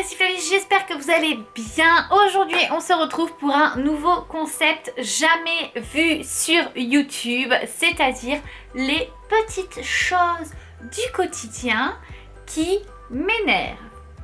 ici Flavie, j'espère que vous allez bien. Aujourd'hui, on se retrouve pour un nouveau concept jamais vu sur YouTube, c'est-à-dire les petites choses du quotidien qui m'énervent.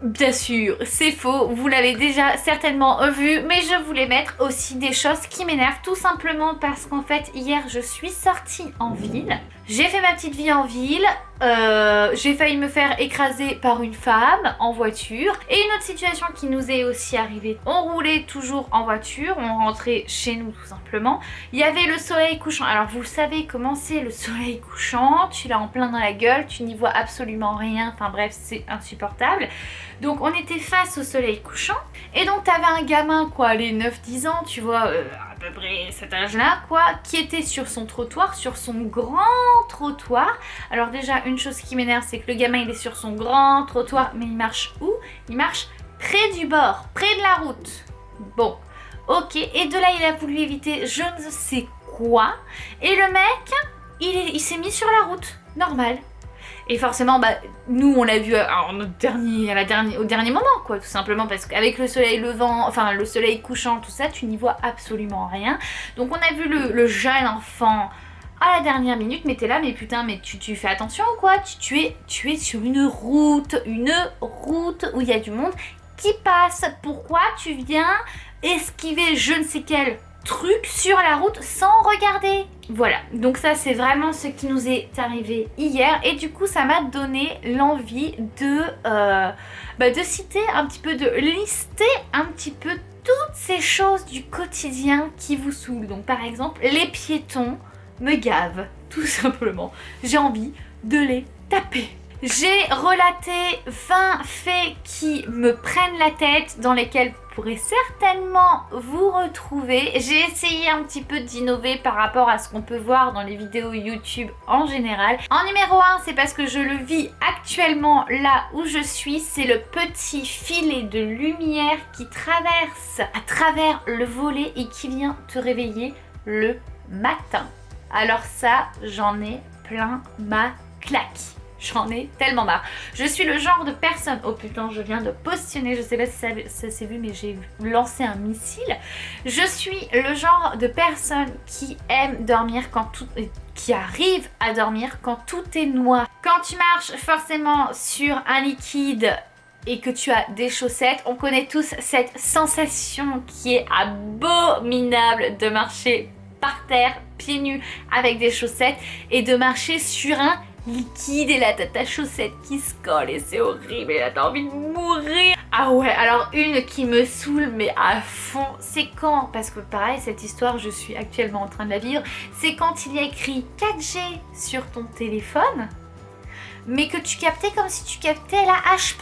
Bien sûr, c'est faux, vous l'avez déjà certainement vu, mais je voulais mettre aussi des choses qui m'énervent tout simplement parce qu'en fait, hier, je suis sortie en ville. J'ai fait ma petite vie en ville, j'ai failli me faire écraser par une femme en voiture. Et une autre situation qui nous est aussi arrivée, on roulait toujours en voiture, on rentrait chez nous tout simplement. Il y avait le soleil couchant, alors vous savez comment c'est le soleil couchant, tu l'as en plein dans la gueule, tu n'y vois absolument rien, enfin bref c'est insupportable. Donc on était face au soleil couchant et donc t'avais un gamin quoi, les 9-10 ans tu vois, à peu près cet âge là quoi, qui était sur son trottoir, sur son grand trottoir. Alors déjà une chose qui m'énerve c'est que le gamin il est sur son grand trottoir mais il marche où? Il marche près du bord, près de la route. Bon, ok, et de là il a voulu éviter je ne sais quoi et le mec il s'est mis sur la route, normal. Et forcément, bah, nous on l'a vu au dernier moment, quoi, tout simplement parce qu'avec le soleil levant, enfin le soleil couchant, tout ça, tu n'y vois absolument rien. Donc on a vu le jeune enfant à la dernière minute, mais t'es là, mais putain, mais tu fais attention ou quoi, tu es sur une route où il y a du monde qui passe. Pourquoi tu viens esquiver je ne sais quel truc sur la route sans regarder? Voilà, donc ça c'est vraiment ce qui nous est arrivé hier et du coup ça m'a donné l'envie de citer un petit peu, de lister un petit peu toutes ces choses du quotidien qui vous saoulent. Donc par exemple, les piétons me gavent, tout simplement. J'ai envie de les taper. J'ai relaté 20 faits qui me prennent la tête, dans lesquels vous pourrez certainement vous retrouver. J'ai essayé un petit peu d'innover par rapport à ce qu'on peut voir dans les vidéos YouTube en général. En numéro 1, c'est parce que je le vis actuellement là où je suis. C'est le petit filet de lumière qui traverse à travers le volet et qui vient te réveiller le matin. Alors ça, j'en ai plein ma claque. J'en ai tellement marre. Je suis le genre de personne... Oh putain, je viens de positionner, je sais pas si ça s'est vu, mais j'ai lancé un missile. Je suis le genre de personne qui aime dormir quand tout... qui arrive à dormir quand tout est noir. Quand tu marches forcément sur un liquide et que tu as des chaussettes, on connaît tous cette sensation qui est abominable de marcher par terre, pieds nus, avec des chaussettes et de marcher sur un liquide et là t'as ta chaussette qui se colle et c'est horrible et là t'as envie de mourir. Ah ouais, alors une qui me saoule mais à fond, c'est quand, parce que pareil cette histoire je suis actuellement en train de la vivre, c'est quand il y a écrit 4G sur ton téléphone mais que tu captais comme si tu captais la H+.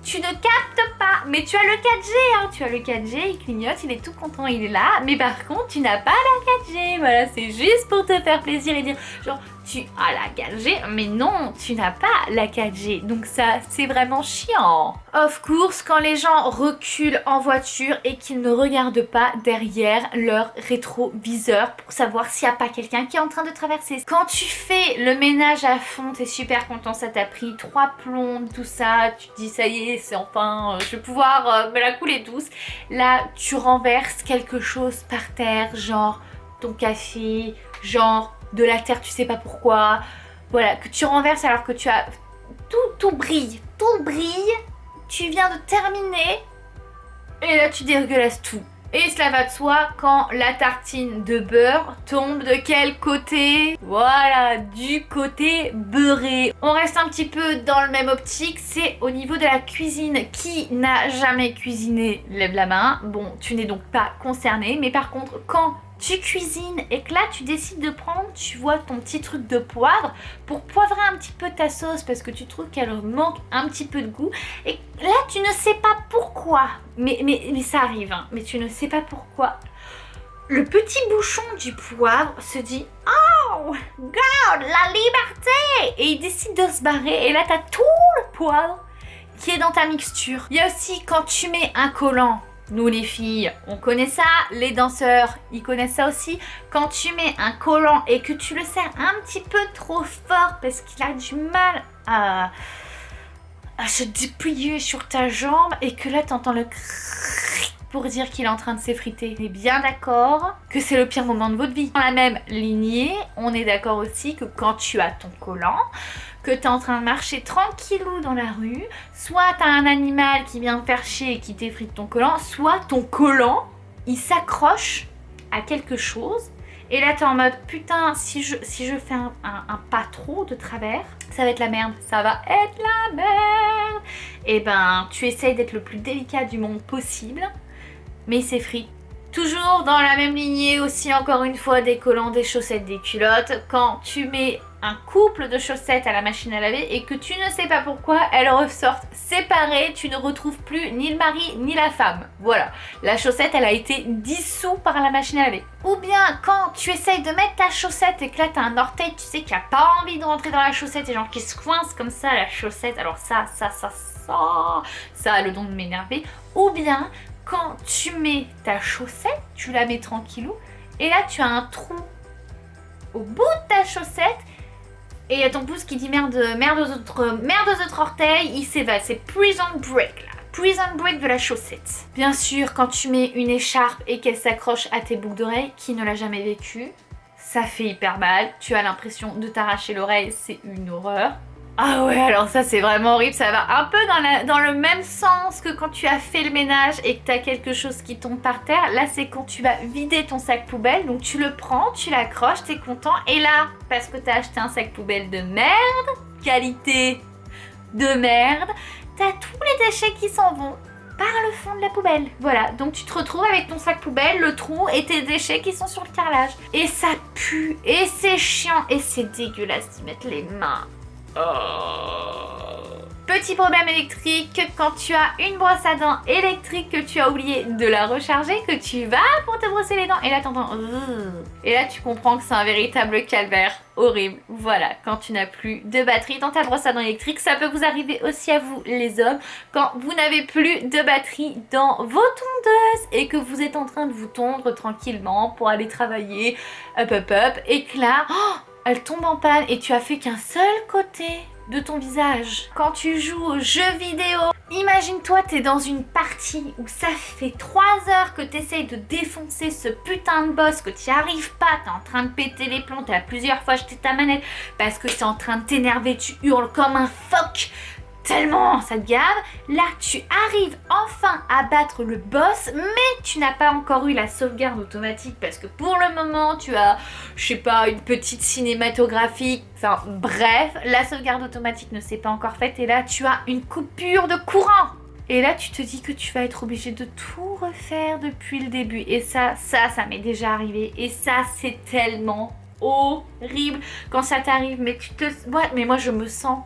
Tu ne captes pas, mais tu as le 4G, hein. Tu as le 4G, il clignote, il est tout content, il est là, mais par contre tu n'as pas la 4G, voilà, c'est juste pour te faire plaisir et dire genre tu as la 4G, mais non, tu n'as pas la 4G, donc ça c'est vraiment chiant. Of course, quand les gens reculent en voiture et qu'ils ne regardent pas derrière leur rétroviseur pour savoir s'il n'y a pas quelqu'un qui est en train de traverser. Quand tu fais le ménage à fond, t'es super content, ça t'a pris 3 plombes, tout ça, tu te dis ça y est, c'est enfin, je vais pouvoir me la couler douce. Là, tu renverses quelque chose par terre, genre ton café, genre de la terre, tu sais pas pourquoi. Voilà, que tu renverses alors que tu as... Tout brille, tu viens de terminer et là tu dégueulasses tout. Et cela va de soi quand la tartine de beurre tombe de quel côté? Voilà, du côté beurré. On reste un petit peu dans le même optique, c'est au niveau de la cuisine. Qui n'a jamais cuisiné? Lève la main. Bon, tu n'es donc pas concerné, mais par contre, quand tu cuisines et que là tu décides de prendre, tu vois, ton petit truc de poivre pour poivrer un petit peu ta sauce parce que tu trouves qu'elle manque un petit peu de goût et là tu ne sais pas pourquoi, mais ça arrive, hein, mais tu ne sais pas pourquoi. Le petit bouchon du poivre se dit « Oh, God, la liberté !» et il décide de se barrer et là t'as tout le poivre qui est dans ta mixture. Il y a aussi quand tu mets un collant. Nous les filles, on connaît ça, les danseurs, ils connaissent ça aussi. Quand tu mets un collant et que tu le serres un petit peu trop fort parce qu'il a du mal à à se déplier sur ta jambe et que là t'entends le crrrr pour dire qu'il est en train de s'effriter. On est bien d'accord que c'est le pire moment de votre vie. Dans la même lignée, on est d'accord aussi que quand tu as ton collant, que tu es en train de marcher tranquillou dans la rue, soit tu as un animal qui vient te faire chier et qui t'effrite ton collant, soit ton collant, il s'accroche à quelque chose. Et là, tu es en mode, putain, si je fais un pas trop de travers, ça va être la merde. Ça va être la merde. Et ben, tu essayes d'être le plus délicat du monde possible, mais il s'effrite. Toujours dans la même lignée aussi, encore une fois, des collants, des chaussettes, des culottes. Quand tu mets un couple de chaussettes à la machine à laver et que tu ne sais pas pourquoi elles ressortent séparées, tu ne retrouves plus ni le mari ni la femme. Voilà, la chaussette elle a été dissoute par la machine à laver. Ou bien quand tu essayes de mettre ta chaussette et que là tu as un orteil, tu sais qu'il n'a pas envie de rentrer dans la chaussette et genre qui se coince comme ça la chaussette. Alors ça a le don de m'énerver. Ou bien quand tu mets ta chaussette, tu la mets tranquillou et là tu as un trou au bout de ta chaussette. Et il y a ton pouce qui dit merde aux autres orteils, il s'évade. C'est prison break là. Prison break de la chaussette. Bien sûr, quand tu mets une écharpe et qu'elle s'accroche à tes boucles d'oreilles, qui ne l'a jamais vécu, ça fait hyper mal. Tu as l'impression de t'arracher l'oreille, c'est une horreur. Ah ouais, alors ça c'est vraiment horrible, ça va un peu dans le même sens que quand tu as fait le ménage et que tu as quelque chose qui tombe par terre. Là c'est quand tu vas vider ton sac poubelle, donc tu le prends, tu l'accroches, t'es content. Et là, parce que tu as acheté un sac poubelle de merde, qualité de merde, t'as tous les déchets qui s'en vont par le fond de la poubelle. Voilà, donc tu te retrouves avec ton sac poubelle, le trou et tes déchets qui sont sur le carrelage. Et ça pue, et c'est chiant, et c'est dégueulasse d'y mettre les mains. Petit problème électrique, quand tu as une brosse à dents électrique que tu as oublié de la recharger, que tu vas pour te brosser les dents et là t'entends et là tu comprends que c'est un véritable calvaire horrible. Voilà, quand tu n'as plus de batterie dans ta brosse à dents électrique, ça peut vous arriver aussi à vous les hommes quand vous n'avez plus de batterie dans vos tondeuses et que vous êtes en train de vous tondre tranquillement pour aller travailler hop et que là elle tombe en panne et tu as fait qu'un seul côté de ton visage. Quand tu joues aux jeux vidéo, imagine-toi t'es dans une partie où ça fait 3 heures que t'essayes de défoncer ce putain de boss, que t'y arrives pas, t'es en train de péter les plombs, t'as plusieurs fois jeté ta manette parce que c'est en train de t'énerver, tu hurles comme un phoque tellement ça te gave. Là tu arrives enfin à battre le boss, mais tu n'as pas encore eu la sauvegarde automatique parce que pour le moment tu as, je sais pas, une petite cinématographique, enfin bref, la sauvegarde automatique ne s'est pas encore faite et là tu as une coupure de courant. Et là tu te dis que tu vas être obligé de tout refaire depuis le début et ça m'est déjà arrivé et ça c'est tellement horrible quand ça t'arrive, mais mais moi je me sens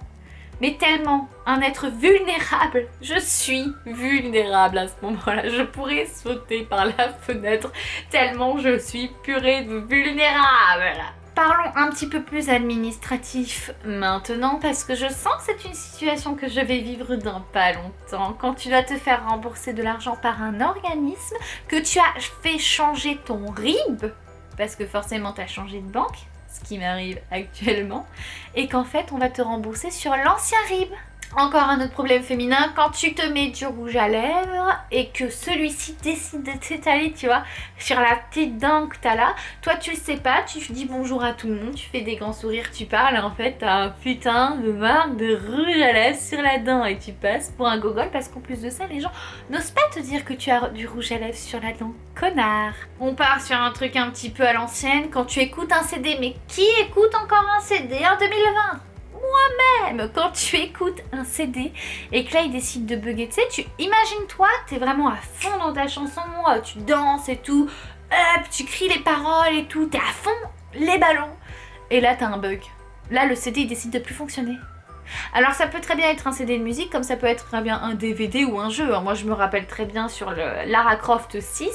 mais tellement un être vulnérable. Je suis vulnérable à ce moment-là. Je pourrais sauter par la fenêtre tellement je suis purée de vulnérable. Parlons un petit peu plus administratif maintenant parce que je sens que c'est une situation que je vais vivre dans pas longtemps. Quand tu dois te faire rembourser de l'argent par un organisme, que tu as fait changer ton RIB, parce que forcément tu as changé de banque, ce qui m'arrive actuellement, et qu'en fait on va te rembourser sur l'ancien RIB. Encore un autre problème féminin, quand tu te mets du rouge à lèvres et que celui-ci décide de t'étaler, tu vois, sur la petite dent que t'as là, toi tu le sais pas, tu dis bonjour à tout le monde, tu fais des grands sourires, tu parles, et en fait t'as un putain de marque de rouge à lèvres sur la dent et tu passes pour un gogol parce qu'en plus de ça, les gens n'osent pas te dire que tu as du rouge à lèvres sur la dent. Connard. On part sur un truc un petit peu à l'ancienne, quand tu écoutes un CD, mais qui écoute encore un CD en 2020 ? Moi-même, quand tu écoutes un CD et que là il décide de bugger, tu sais, imagine-toi, t'es vraiment à fond dans ta chanson, tu danses et tout, hop, tu cries les paroles et tout, t'es à fond les ballons, et là t'as un bug. Là le CD il décide de plus fonctionner. Alors ça peut très bien être un CD de musique, comme ça peut être très bien un DVD ou un jeu. Moi je me rappelle très bien sur le Lara Croft 6,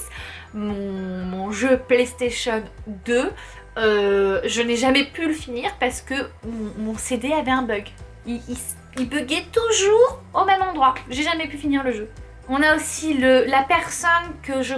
mon jeu PlayStation 2, je n'ai jamais pu le finir parce que mon CD avait un bug. Il buguait toujours au même endroit. J'ai jamais pu finir le jeu. On a aussi la personne que je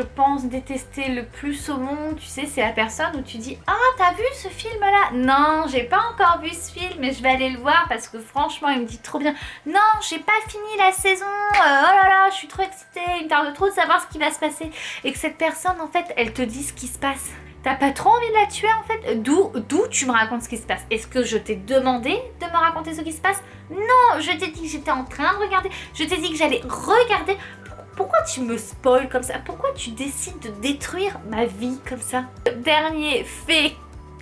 pense détester le plus au monde. Tu sais, c'est la personne où tu dis « Ah, t'as vu ce film-là ?» Non, j'ai pas encore vu ce film, mais je vais aller le voir parce que franchement, il me dit trop bien. Non, j'ai pas fini la saison. Oh là là, je suis trop excitée. Il me tarde trop de savoir ce qui va se passer. Et que cette personne, en fait, elle te dit ce qui se passe. T'as pas trop envie de la tuer en fait? D'où tu me racontes ce qui se passe? Est-ce que je t'ai demandé de me raconter ce qui se passe? Non, je t'ai dit que j'étais en train de regarder. Je t'ai dit que j'allais regarder. Pourquoi tu me spoil comme ça? Pourquoi tu décides de détruire ma vie comme ça? Dernier fait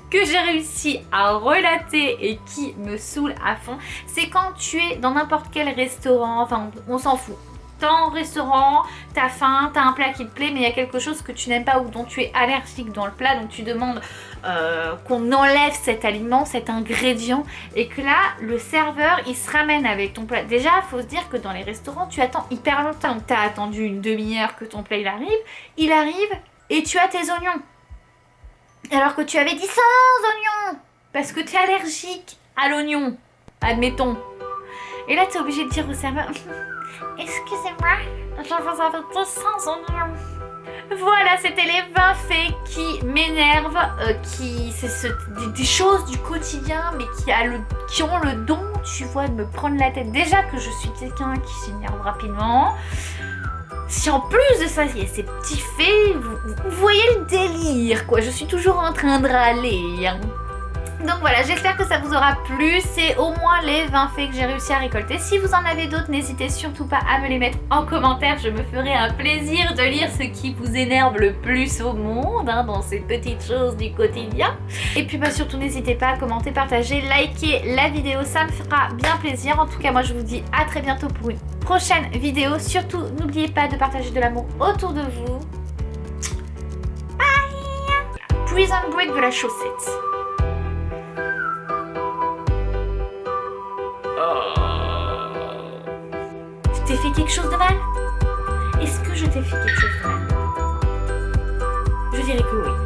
que j'ai réussi à relater et qui me saoule à fond, c'est quand tu es dans n'importe quel restaurant, enfin on s'en fout. T'es en restaurant, t'as faim, t'as un plat qui te plaît, mais il y a quelque chose que tu n'aimes pas ou dont tu es allergique dans le plat, donc tu demandes qu'on enlève cet aliment, cet ingrédient, et que là, le serveur, il se ramène avec ton plat. Déjà, il faut se dire que dans les restaurants, tu attends hyper longtemps. Donc, t'as attendu une demi-heure que ton plat il arrive, et tu as tes oignons. Alors que tu avais dit sans oignons, parce que t'es allergique à l'oignon, admettons. Et là, t'es obligé de dire au serveur... Excusez-moi, je vous avais dit sans oignon. Voilà, c'était les 20 faits qui m'énervent, c'est des choses du quotidien, mais qui ont le don, tu vois, de me prendre la tête. Déjà que je suis quelqu'un qui s'énerve rapidement. Si en plus de ça, il y a ces petits faits, vous voyez le délire, quoi. Je suis toujours en train de râler. Donc voilà, j'espère que ça vous aura plu. C'est au moins les 20 faits que j'ai réussi à récolter. Si vous en avez d'autres, n'hésitez surtout pas à me les mettre en commentaire. Je me ferai un plaisir de lire ce qui vous énerve le plus au monde, dans ces petites choses du quotidien. Et puis surtout, n'hésitez pas à commenter, partager, liker la vidéo. Ça me fera bien plaisir. En tout cas, moi, je vous dis à très bientôt pour une prochaine vidéo. Surtout, n'oubliez pas de partager de l'amour autour de vous. Bye! Prison Break de la chaussette. Je t'ai fait quelque chose de mal? Est-ce que je t'ai fait quelque chose de mal? Je dirais que oui.